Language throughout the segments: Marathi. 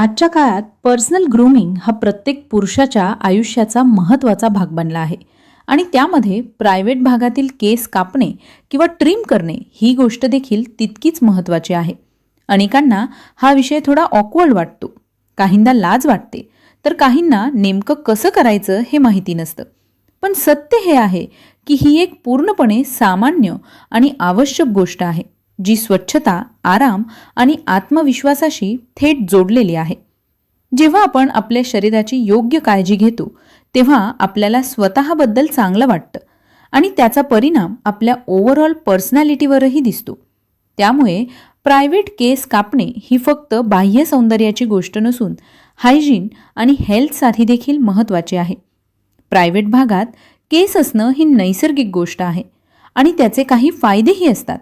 आजच्या काळात पर्सनल ग्रूमिंग हा प्रत्येक पुरुषाच्या आयुष्याचा महत्त्वाचा भाग बनला आहे आणि त्यामध्ये प्रायव्हेट भागातील केस कापणे किंवा ट्रिम करणे ही गोष्ट देखील तितकीच महत्त्वाची आहे. अनेकांना हा विषय थोडा ऑकवर्ड वाटतो, काहींना लाज वाटते, तर काहींना नेमकं कसं करायचं हे माहिती नसतं. पण सत्य हे आहे की ही एक पूर्णपणे सामान्य आणि आवश्यक गोष्ट आहे, जी स्वच्छता, आराम आणि आत्मविश्वासाशी थेट जोडलेली आहे. जेव्हा आपण आपल्या शरीराची योग्य काळजी घेतो, तेव्हा आपल्याला स्वतःबद्दल चांगलं वाटतं आणि त्याचा परिणाम आपल्या ओव्हरऑल पर्सनॅलिटीवरही दिसतो. त्यामुळे प्रायव्हेट केस कापणे ही फक्त बाह्य सौंदर्याची गोष्ट नसून हायजीन आणि हेल्थसाठी देखील महत्त्वाची आहे. प्रायव्हेट भागात केस असणं ही नैसर्गिक गोष्ट आहे आणि त्याचे काही फायदेही असतात,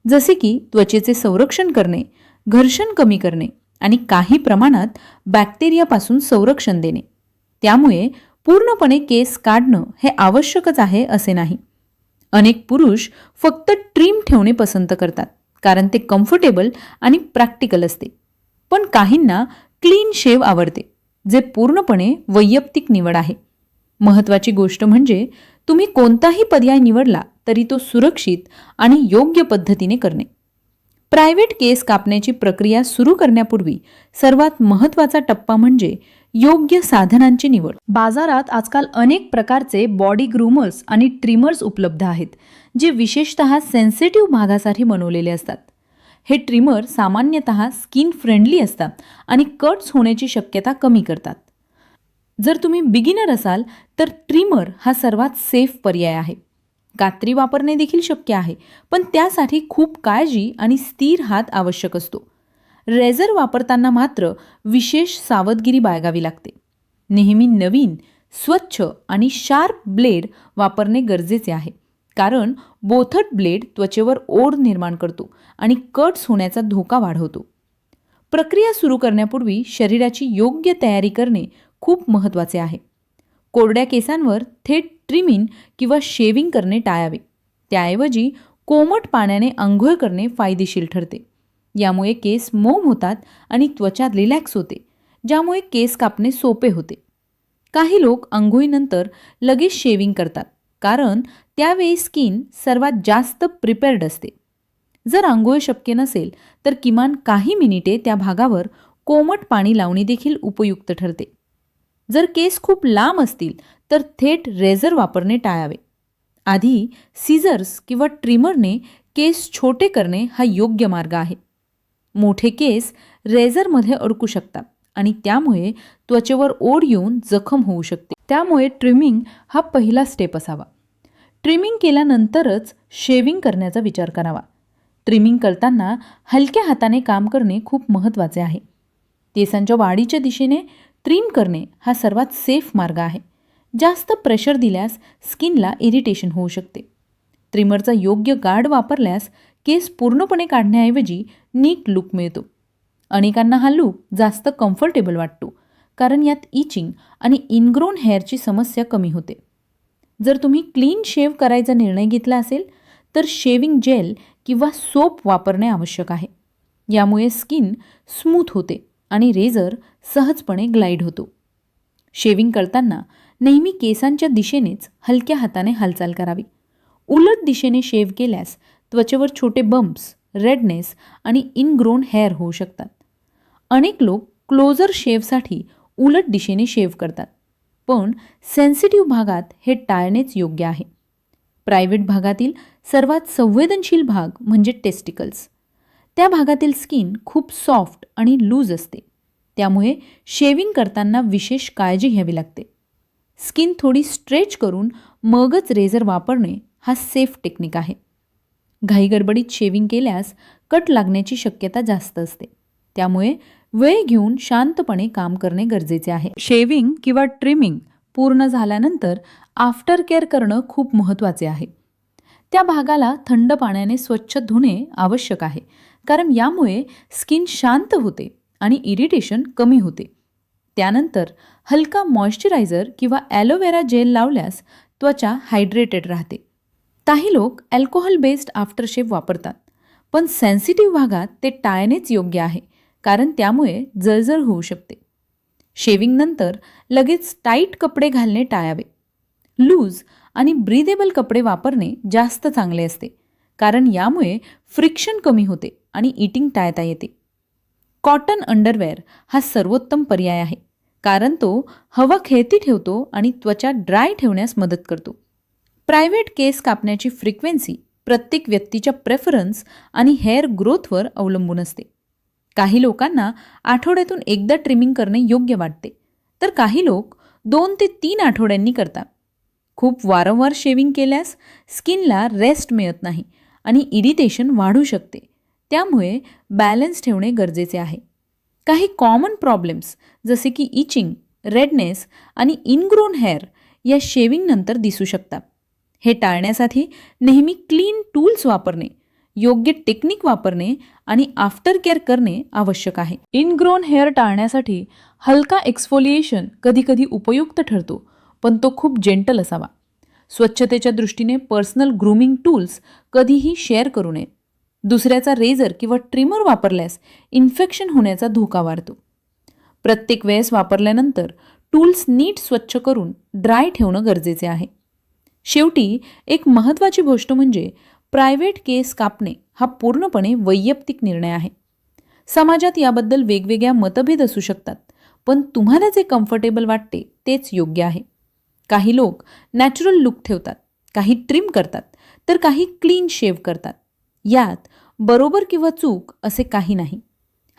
जसे की त्वचेचे संरक्षण करणे, घर्षण कमी करणे आणि काही प्रमाणात बॅक्टेरियापासून संरक्षण देणे. त्यामुळे पूर्णपणे केस काढणं हे आवश्यकच आहे असे नाही. अनेक पुरुष फक्त ट्रिम ठेवणे पसंत करतात कारण ते कम्फर्टेबल आणि प्रॅक्टिकल असते. पण काहींना क्लीन शेव आवडते, जे पूर्णपणे वैयक्तिक निवड आहे. महत्त्वाची गोष्ट म्हणजे तुम्ही कोणताही पर्याय निवडला तरी तो सुरक्षित आणि योग्य पद्धतीने करणे. प्रायव्हेट केस कापण्याची प्रक्रिया सुरू करण्यापूर्वी सर्वात महत्त्वाचा टप्पा म्हणजे योग्य साधनांची निवड. बाजारात आजकाल अनेक प्रकारचे बॉडी ग्रूमर्स आणि ट्रिमर्स उपलब्ध आहेत, जे विशेषतः सेन्सिटिव्ह भागासाठी बनवलेले असतात. हे ट्रिमर सामान्यतः स्किन फ्रेंडली असतात आणि कट्स होण्याची शक्यता कमी करतात. जर तुम्ही बिगिनर असाल तर ट्रिमर हा सर्वात सेफ पर्याय आहे. कात्री वापरणे देखील शक्य आहे, पण त्यासाठी खूप काळजी आणि स्थिर हात आवश्यक असतो. रेझर वापरताना मात्र विशेष सावधगिरी बाळगावी लागते. नेहमी नवीन, स्वच्छ आणि शार्प ब्लेड वापरणे गरजेचे आहे, कारण बोथट ब्लेड त्वचेवर ओढ निर्माण करतो आणि कट्स होण्याचा धोका वाढवतो. प्रक्रिया सुरू करण्यापूर्वी शरीराची योग्य तयारी करणे खूप महत्त्वाचे आहे. कोरड्या केसांवर थेट ट्रिमिंग किंवा शेविंग करणे टाळावे. त्याऐवजी कोमट पाण्याने अंघोळ करणे फायदेशीर ठरते. यामुळे केस मऊ होतात आणि त्वचा रिलॅक्स होते, ज्यामुळे केस कापणे सोपे होते. काही लोक अंघोळीनंतर लगेच शेविंग करतात, कारण त्यावेळी स्किन सर्वात जास्त प्रिपेअर्ड असते. जर अंघोळ शक्य नसेल तर किमान काही मिनिटे त्या भागावर कोमट पाणी लावणे देखील उपयुक्त ठरते. जर केस खूप लांब असतील तर थेट रेझर वापरणे टाळावे. आधी सीझर्स किंवा ट्रिमरने केस छोटे करणे हा योग्य मार्ग आहे. मोठे केस रेझरमध्ये अडकू शकतात आणि त्यामुळे त्वचेवर ओढ येऊन जखम होऊ शकते. त्यामुळे ट्रिमिंग हा पहिला स्टेप असावा. ट्रिमिंग केल्यानंतरच शेविंग करण्याचा विचार करावा. ट्रिमिंग करताना हलक्या हाताने काम करणे खूप महत्त्वाचे आहे. केसांच्या वाढीच्या दिशेने ट्रिम करणे हा सर्वात सेफ मार्ग आहे. जास्त प्रेशर दिल्यास स्किनला इरिटेशन होऊ शकते. ट्रिमरचा योग्य गार्ड वापरल्यास केस पूर्णपणे काढण्याऐवजी नीट लुक मिळतो. अनेकांना हा लुक जास्त कम्फर्टेबल वाटतो, कारण यात इचिंग आणि इनग्रोन हेअरची समस्या कमी होते. जर तुम्ही क्लीन शेव करायचा निर्णय घेतला असेल तर शेविंग जेल किंवा सोप वापरणे आवश्यक आहे. यामुळे स्किन स्मूथ होते आणि रेझर सहजपणे ग्लाईड होतो. शेविंग करताना नेहमी केसांच्या दिशेनेच हलक्या हाताने हालचाल करावी. उलट दिशेने शेव केल्यास त्वचेवर छोटे बम्प्स, रेडनेस आणि इनग्रोन हेअर होऊ शकतात. अनेक लोक क्लोजर शेवसाठी उलट दिशेने शेव करतात, पण सेन्सिटिव्ह भागात हे टाळणेच योग्य आहे. प्रायव्हेट भागातील सर्वात संवेदनशील भाग म्हणजे टेस्टिकल्स. त्या भागातील स्किन खूप सॉफ्ट आणि लूज असते, त्यामुळे शेविंग करताना विशेष काळजी घ्यावी लागते. स्किन थोडी स्ट्रेच करून मगच रेझर वापरणे हा सेफ टेक्निक आहे. घाईगडबडीत शेविंग केल्यास कट लागण्याची शक्यता जास्त असते. त्यामुळे वेळ घेऊन शांतपणे काम करणे गरजेचे आहे. शेविंग किंवा ट्रिमिंग पूर्ण झाल्यानंतर आफ्टर केअर करणं खूप महत्त्वाचे आहे. त्या भागाला थंड पाण्याने स्वच्छ धुणे आवश्यक आहे, कारण यामुळे स्किन शांत होते आणि इरिटेशन कमी होते. त्यानंतर हलका मॉइश्चरायझर किंवा ॲलोवेरा जेल लावल्यास त्वचा हायड्रेटेड राहते. काही लोक अल्कोहोल बेस्ड आफ्टरशेव वापरतात, पण सेन्सिटिव्ह भागात ते टाळणेच योग्य आहे, कारण त्यामुळे जळजळ होऊ शकते. शेविंगनंतर लगेच टाईट कपडे घालणे टाळावे. लूज आणि ब्रीदेबल कपडे वापरणे जास्त चांगले असते, कारण यामुळे फ्रिक्शन कमी होते आणि इटिंग टाळता येते. कॉटन अंडरवेअर हा सर्वोत्तम पर्याय आहे, कारण तो हवा खेळती ठेवतो आणि त्वचा ड्राय ठेवण्यास मदत करतो. प्रायव्हेट केस कापण्याची फ्रिक्वेन्सी प्रत्येक व्यक्तीच्या प्रेफरन्स आणि हेअर ग्रोथवर अवलंबून असते. काही लोकांना आठवड्यातून एकदा ट्रिमिंग करणे योग्य वाटते, तर काही लोक 2 ते 3 आठवड्यांनी करतात. खूप वारंवार शेविंग केल्यास स्किनला रेस्ट मिळत नाही आणि इरिटेशन वाढू शकते. त्यामुळे बॅलन्स ठेवणे गरजेचे आहे. काही कॉमन प्रॉब्लेम्स जसे की इचिंग, रेडनेस आणि इनग्रोन हेअर या शेविंगनंतर दिसू शकतात. हे टाळण्यासाठी नेहमी क्लीन टूल्स वापरणे, योग्य टेक्निक वापरणे आणि आफ्टर केअर करणे आवश्यक आहे. इनग्रोन हेअर टाळण्यासाठी हलका एक्सफोलिएशन कधीकधी उपयुक्त ठरतो, पण तो खूप जेंटल असावा. स्वच्छतेच्या दृष्टीने पर्सनल ग्रूमिंग टूल्स कधीही शेअर करू नये. दुसऱ्याचा रेझर किंवा ट्रिमर वापरल्यास इन्फेक्शन होण्याचा धोका वाढतो. प्रत्येक वेळेस वापरल्यानंतर टूल्स नीट स्वच्छ करून ड्राय ठेवणं गरजेचे आहे. शेवटी एक महत्त्वाची गोष्ट म्हणजे प्रायव्हेट केस कापणे हा पूर्णपणे वैयक्तिक निर्णय आहे. समाजात याबद्दल वेगवेगळ्या मतभेद असू शकतात, पण तुम्हाला जे कम्फर्टेबल वाटते तेच योग्य आहे. काही लोक नॅचरल लुक ठेवतात, काही ट्रिम करतात, तर काही क्लीन शेव करतात. यात बरोबर किंवा चूक असे काही नाही.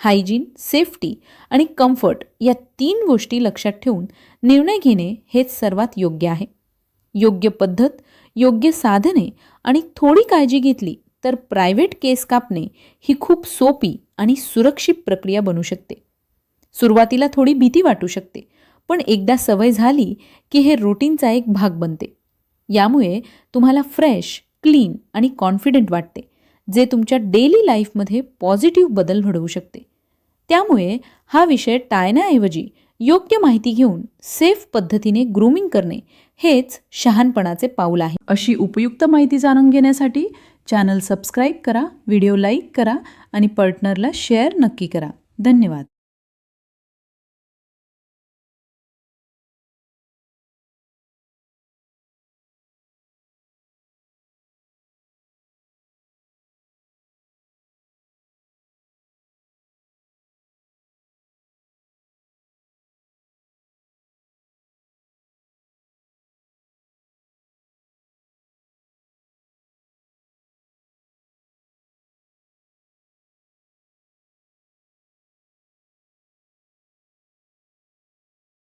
हायजीन, सेफ्टी आणि कम्फर्ट या 3 गोष्टी लक्षात ठेवून निर्णय घेणे हेच सर्वात योग्य आहे. योग्य पद्धत, योग्य साधने आणि थोडी काळजी घेतली तर प्रायव्हेट केस कापणे ही खूप सोपी आणि सुरक्षित प्रक्रिया बनू शकते. सुरुवातीला थोडी भीती वाटू शकते, पण एकदा सवय झाली की हे रुटीनचा एक भाग बनते. यामुळे तुम्हाला फ्रेश, क्लीन आणि कॉन्फिडंट वाटते, जे तुमच्या डेली लाईफमध्ये पॉझिटिव्ह बदल घडवू शकते. त्यामुळे हा विषय टाळण्याऐवजी योग्य माहिती घेऊन सेफ पद्धतीने ग्रूमिंग करणे हेच शहाणपणाचे पाऊल आहे. अशी उपयुक्त माहिती जाणून घेण्यासाठी चॅनल सबस्क्राईब करा, व्हिडिओ लाईक करा आणि पार्टनरला शेअर नक्की करा. धन्यवाद.